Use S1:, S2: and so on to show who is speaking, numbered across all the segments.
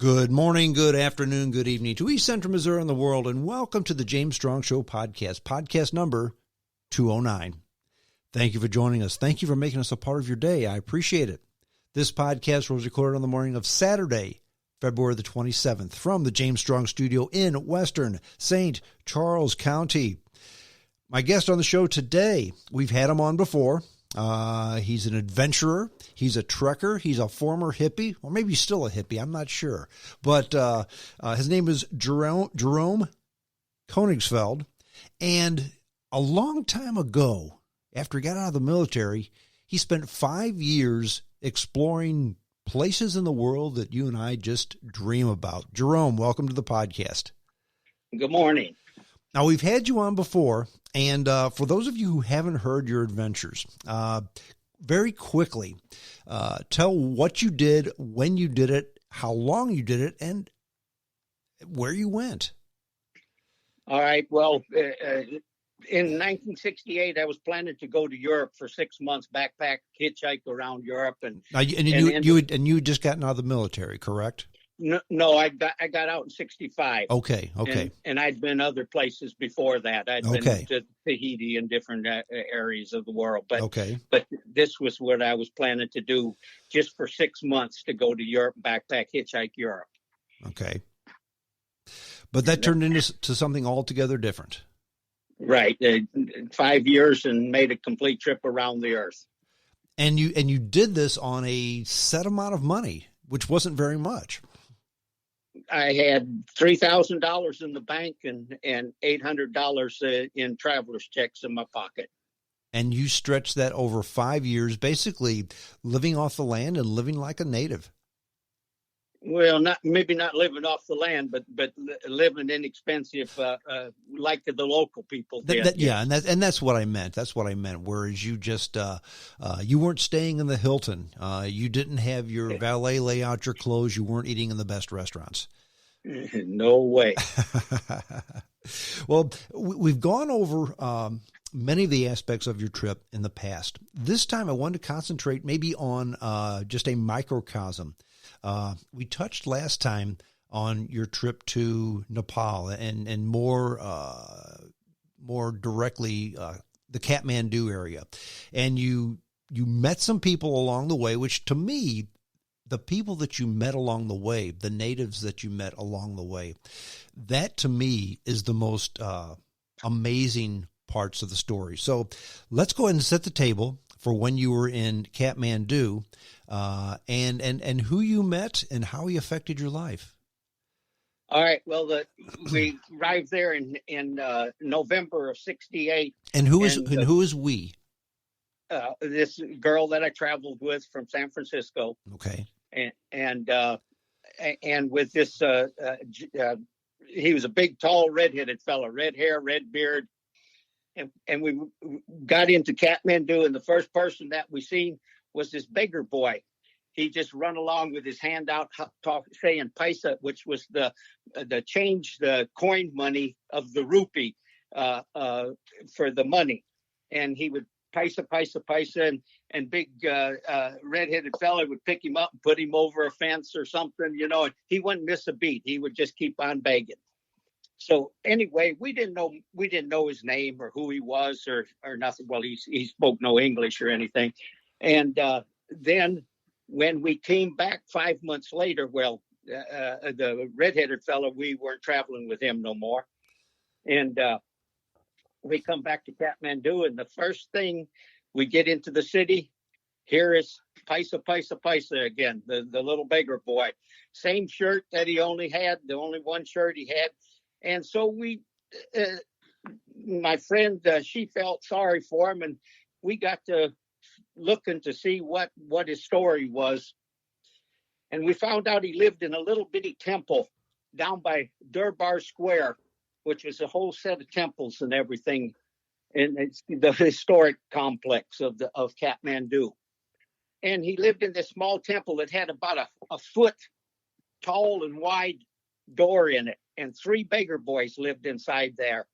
S1: Good morning, good afternoon, good evening to East Central Missouri and the world, and welcome to the James Strong Show podcast number 209. Thank you for joining us. Thank you for making us a part of your day. I appreciate it. This podcast was recorded on the morning of Saturday, February the 27th, from the James Strong Studio in Western St. Charles County. My guest on the show today, we've had him on before. He's an adventurer. He's a trekker. He's a former hippie, or maybe still a hippie. I'm not sure. But his name is Jerome Koenigsfeld. And a long time ago, after he got out of the military, he spent 5 years exploring places in the world that you and I just dream about. Jerome, welcome to the podcast.
S2: Good morning.
S1: Now, we've had you on before, and for those of you who haven't heard your adventures, very quickly, tell what you did, when you did it, how long you did it, and where you went.
S2: All right. Well, in 1968, I was planning to go to Europe for 6 months, backpack, hitchhike around Europe,
S1: you had just gotten out of the military, correct?
S2: No, I got out in 65.
S1: Okay.
S2: And I'd been other places before that. I'd been to Tahiti and different areas of the world. But this was what I was planning to do, just for 6 months, to go to Europe, backpack, hitchhike Europe.
S1: Okay. But that turned into something altogether different.
S2: Right. 5 years and made a complete trip around the earth.
S1: And you did this on a set amount of money, which wasn't very much.
S2: I had $3,000 in the bank and $800 in traveler's checks in my pocket.
S1: And you stretched that over 5 years, basically living off the land and living like a native.
S2: Well, maybe not living off the land, but living inexpensive, like the local people did.
S1: And that's what I meant. That's what I meant. Whereas you just you weren't staying in the Hilton. You didn't have your valet lay out your clothes. You weren't eating in the best restaurants.
S2: No way.
S1: Well, we've gone over many of the aspects of your trip in the past. This time, I wanted to concentrate maybe on just a microcosm. We touched last time on your trip to Nepal and more directly the Kathmandu area, and you met some people along the way, which to me, the people that you met along the way, the natives that you met along the way, that to me is the most amazing parts of the story. So let's go ahead and set the table for when you were in Kathmandu, and who you met and how he affected your life.
S2: All right. Well, we arrived there in November of 68.
S1: And who is we?
S2: This girl that I traveled with from San Francisco.
S1: Okay.
S2: And with this, he was a big, tall, red-headed fella, red hair, red beard. And we got into Kathmandu, and the first person that we seen was this beggar boy. He just run along with his hand out, saying paisa, which was the change, the coin money of the rupee for the money. And he would paisa, and big red-headed fella would pick him up and put him over a fence or something, and he wouldn't miss a beat. He would just keep on begging. So anyway, we didn't know his name or who he was or nothing. Well, he spoke no English or anything. And then when we came back 5 months later, the redheaded fellow, we weren't traveling with him no more. And we come back to Kathmandu, and the first thing we get into the city, here is paisa again, the little beggar boy. Same shirt that he only had, the only one shirt he had. And so my friend, she felt sorry for him, and we got to looking to see what his story was. And we found out he lived in a little bitty temple down by Durbar Square, which was a whole set of temples and everything. And it's the historic complex of Kathmandu. And he lived in this small temple that had about a foot tall and wide door in it. And 3 beggar boys lived inside there.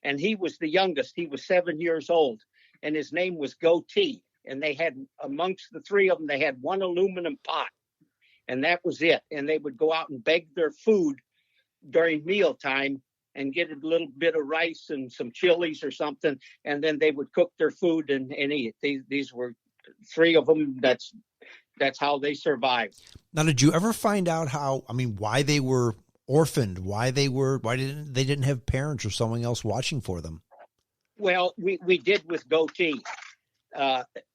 S2: And he was the youngest. He was 7 years old. And his name was Gothe. And they had, amongst the 3 of them, they had one aluminum pot. and that was it. And they would go out and beg their food during mealtime and get a little bit of rice and some chilies or something, and then they would cook their food and eat it. These were 3 of them. That's how they survived.
S1: Now, did you ever find out why they were orphaned? Why they didn't have parents or someone else watching for them?
S2: Well, we did with Gothe.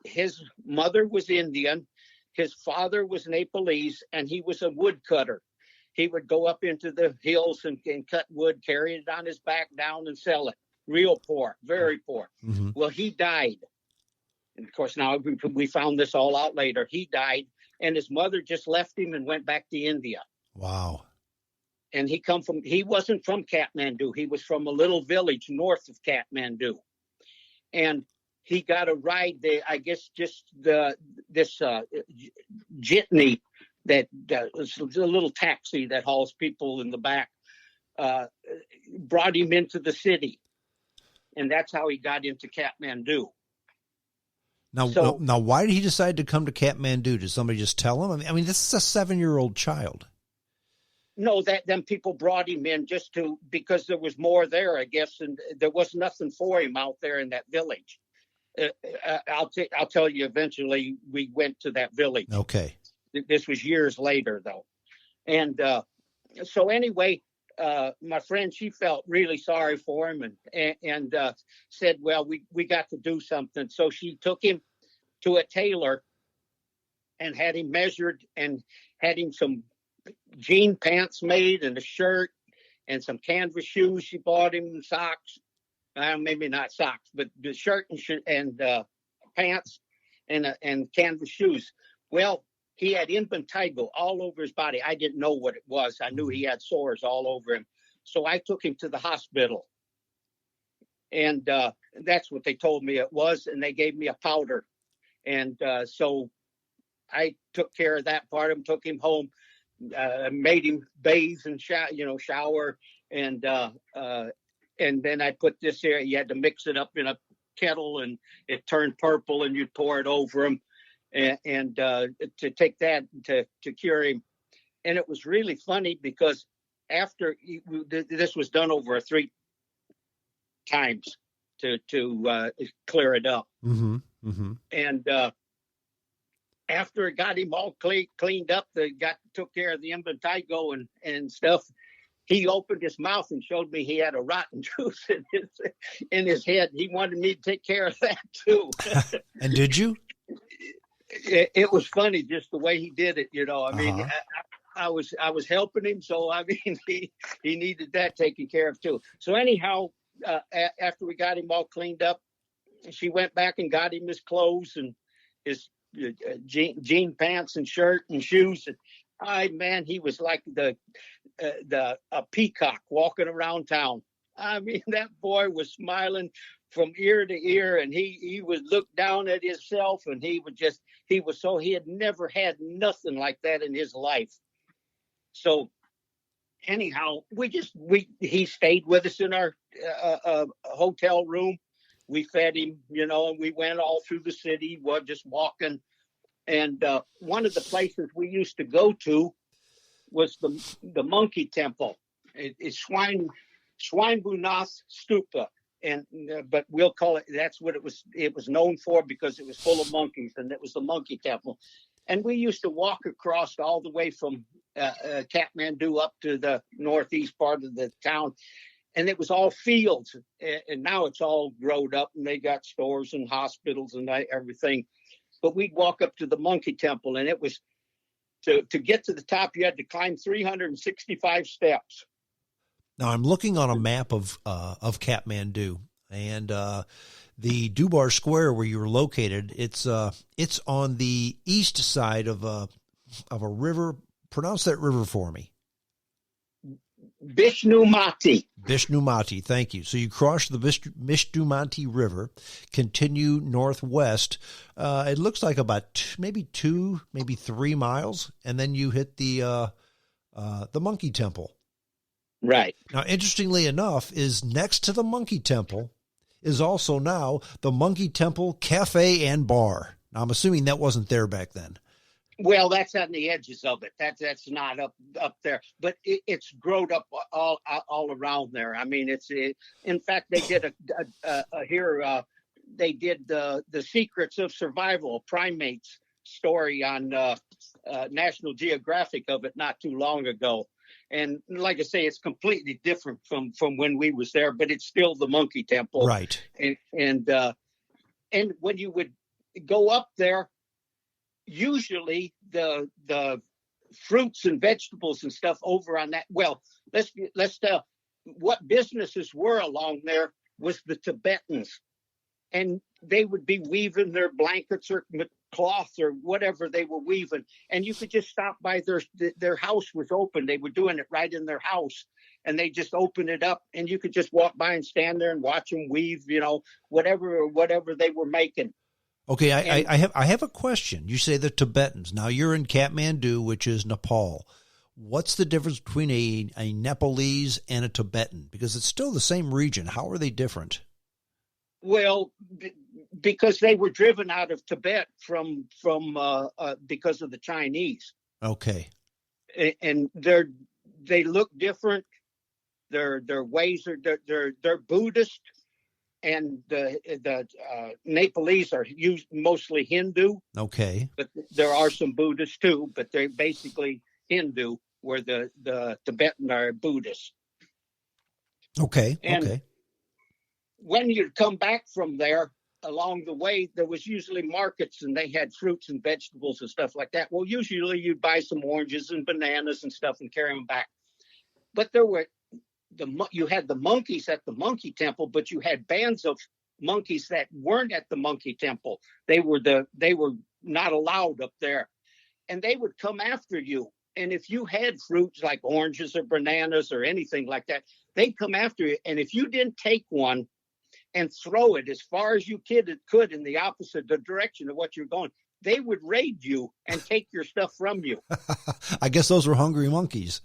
S2: His mother was Indian. His father was Nepalese, and he was a woodcutter. He would go up into the hills and cut wood, carry it on his back down and sell it. Real poor, very poor. Mm-hmm. Well, he died. And of course, now we found this all out later. He died, and his mother just left him and went back to India.
S1: Wow.
S2: And he wasn't from Kathmandu. He was from a little village north of Kathmandu. And he got a ride there, I guess, just this jitney that was a little taxi that hauls people in the back, brought him into the city. And that's how he got into Kathmandu.
S1: Now, why did he decide to come to Kathmandu? Did somebody just tell him? I mean, this is a 7-year-old child.
S2: No, them people brought him in because there was more there, I guess, and there was nothing for him out there in that village. I'll tell you eventually we went to that village.
S1: Okay.
S2: This was years later, though. And so anyway, my friend, she felt really sorry for him and said, well, we got to do something. So she took him to a tailor and had him measured and had him some jean pants made and a shirt and some canvas shoes. She bought him socks. Maybe not socks, but the shirt and pants and canvas shoes. Well, he had impetigo all over his body. I didn't know what it was. I knew he had sores all over him. So I took him to the hospital. And that's what they told me it was. And they gave me a powder. And so I took care of that part of him, took him home, made him bathe and shower. And then I put this here. You had to mix it up in a kettle and it turned purple and you'd pour it over him. And to take that to cure him. And it was really funny because after this was done over 3 times to clear it up. Mm-hmm, mm-hmm. And after it got him all cleaned up, took care of the impetigo and stuff, he opened his mouth and showed me he had a rotten tooth in his head. He wanted me to take care of that too.
S1: And did you?
S2: It was funny just the way he did it, I mean, I was helping him, so I mean he needed that taken care of too. So anyhow, after we got him all cleaned up, she went back and got him his clothes and his jean pants and shirt and shoes. And he was like a peacock walking around town. I mean, that boy was smiling from ear to ear, and he would look down at himself, and he had never had nothing like that in his life. So anyhow, he stayed with us in our hotel room. We fed him, and we went all through the city, just walking. And one of the places we used to go to was the monkey temple. It's Swinbunath Stupa. But we'll call it, that's what it was known for because it was full of monkeys, and it was the monkey temple. And we used to walk across all the way from Kathmandu up to the northeast part of the town, and it was all fields. And now it's all grown up, and they got stores and hospitals and everything. But we'd walk up to the monkey temple, and it was to get to the top, you had to climb 365 steps.
S1: Now I'm looking on a map of Kathmandu, and the Dubar Square where you were located. It's on the east side of a river. Pronounce that river for me.
S2: Vishnumati.
S1: Vishnumati. Thank you. So you cross the Vishnumati River, continue northwest. It looks like about maybe 3 miles, and then you hit the Monkey Temple.
S2: Right.
S1: Now, interestingly enough, is next to the Monkey Temple is also now the Monkey Temple Cafe and Bar. Now, I'm assuming that wasn't there back then.
S2: Well, that's on the edges of it. That's not up there, but it's grown up all around there. I mean, in fact, they did they did the Secrets of Survival Primates story on National Geographic of it not too long ago. And like I say, it's completely different from when we was there, but it's still the monkey temple.
S1: Right.
S2: And when you would go up there, usually the fruits and vegetables and stuff over on that. Well, let's tell what businesses were along there was the Tibetans, and they would be weaving their blankets or cloth or whatever they were weaving, and you could just stop by their house was open. They were doing it right in their house, and they just open it up, and you could just walk by and stand there and watch them weave, whatever they were making.
S1: Okay, I have a question. You say the Tibetans. Now you're in Kathmandu, which is Nepal. What's the difference between a Nepalese and a Tibetan? Because it's still the same region. How are they different?
S2: Well, because they were driven out of Tibet from because of the Chinese.
S1: Okay. And
S2: they look different. Their ways are they're Buddhist. And the Nepalese are mostly Hindu.
S1: Okay.
S2: But there are some Buddhists too, but they're basically Hindu, where the Tibetan are Buddhists.
S1: Okay.
S2: And
S1: okay.
S2: When you come back from there, along the way, there was usually markets, and they had fruits and vegetables and stuff like that. Well, usually you'd buy some oranges and bananas and stuff and carry them back. But there were you had the monkeys at the monkey temple, but you had bands of monkeys that weren't at the monkey temple. They were not allowed up there, and they would come after you. And if you had fruits like oranges or bananas or anything like that, they'd come after you. And if you didn't take one and throw it as far as you could in the opposite direction of what you're going, they would raid you and take your stuff from you.
S1: I guess those were hungry monkeys.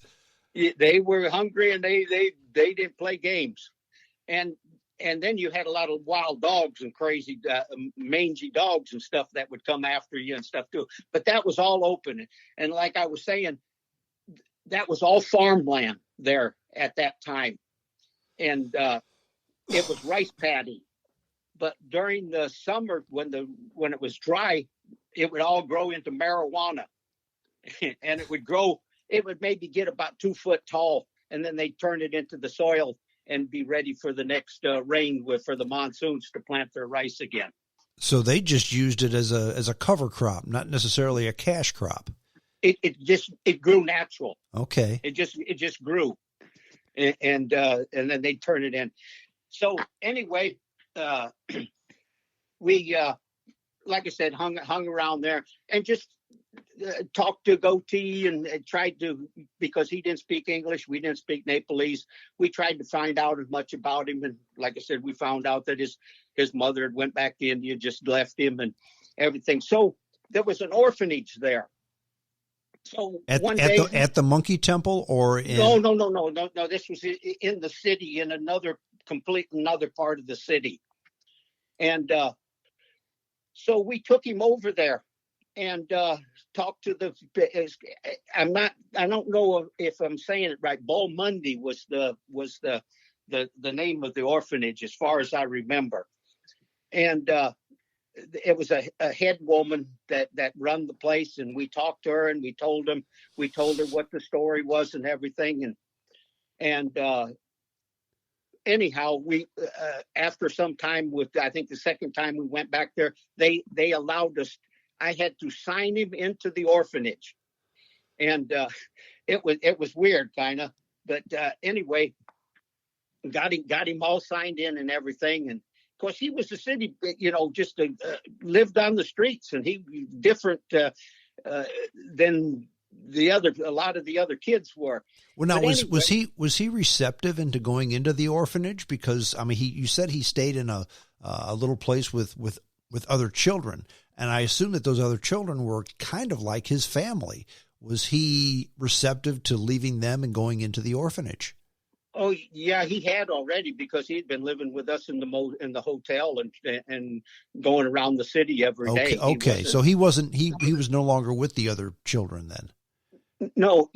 S2: They were hungry, and they didn't play games. And then you had a lot of wild dogs and crazy mangy dogs and stuff that would come after you and stuff too. But that was all open. And like I was saying, that was all farmland there at that time. And it was rice paddy. But during the summer, when it was dry, it would all grow into marijuana. And it would grow. It would maybe get about 2 foot tall, and then they'd turn it into the soil and be ready for the next rain for the monsoons to plant their rice again.
S1: So they just used it as a cover crop, not necessarily a cash crop.
S2: It grew natural.
S1: Okay.
S2: It just grew, and then they'd turn it in. So anyway, we like I said, hung around there and just talked to Gothe and tried to, because he didn't speak English, we didn't speak Nepalese. We tried to find out as much about him, and like I said, we found out that his mother had went back to India, just left him and everything. So there was an orphanage there. So one day
S1: at the monkey temple, or in...
S2: No. This was in the city, in another part of the city, and so we took him over there and talked to I don't know if I'm saying it right. Bol Mundi was the name of the orphanage, as far as I remember, and it was a head woman that run the place, and we talked to her, and we told her what the story was and everything, and anyhow, we after some time, I think the second time we went back there, they allowed us. I had to sign him into the orphanage, and it was weird, kind of. But anyway, got him all signed in and everything. And of course, he was a city, just lived on the streets, and he different than a lot of the other kids were.
S1: Well, now was he receptive into going into the orphanage? Because I mean, you said he stayed in a little place with other children. And I assume that those other children were kind of like his family. Was he receptive to leaving them and going into the orphanage?
S2: Oh yeah, he had already, because he'd been living with us in the hotel and going around the city every day.
S1: Okay. So he was no longer with the other children then.
S2: No,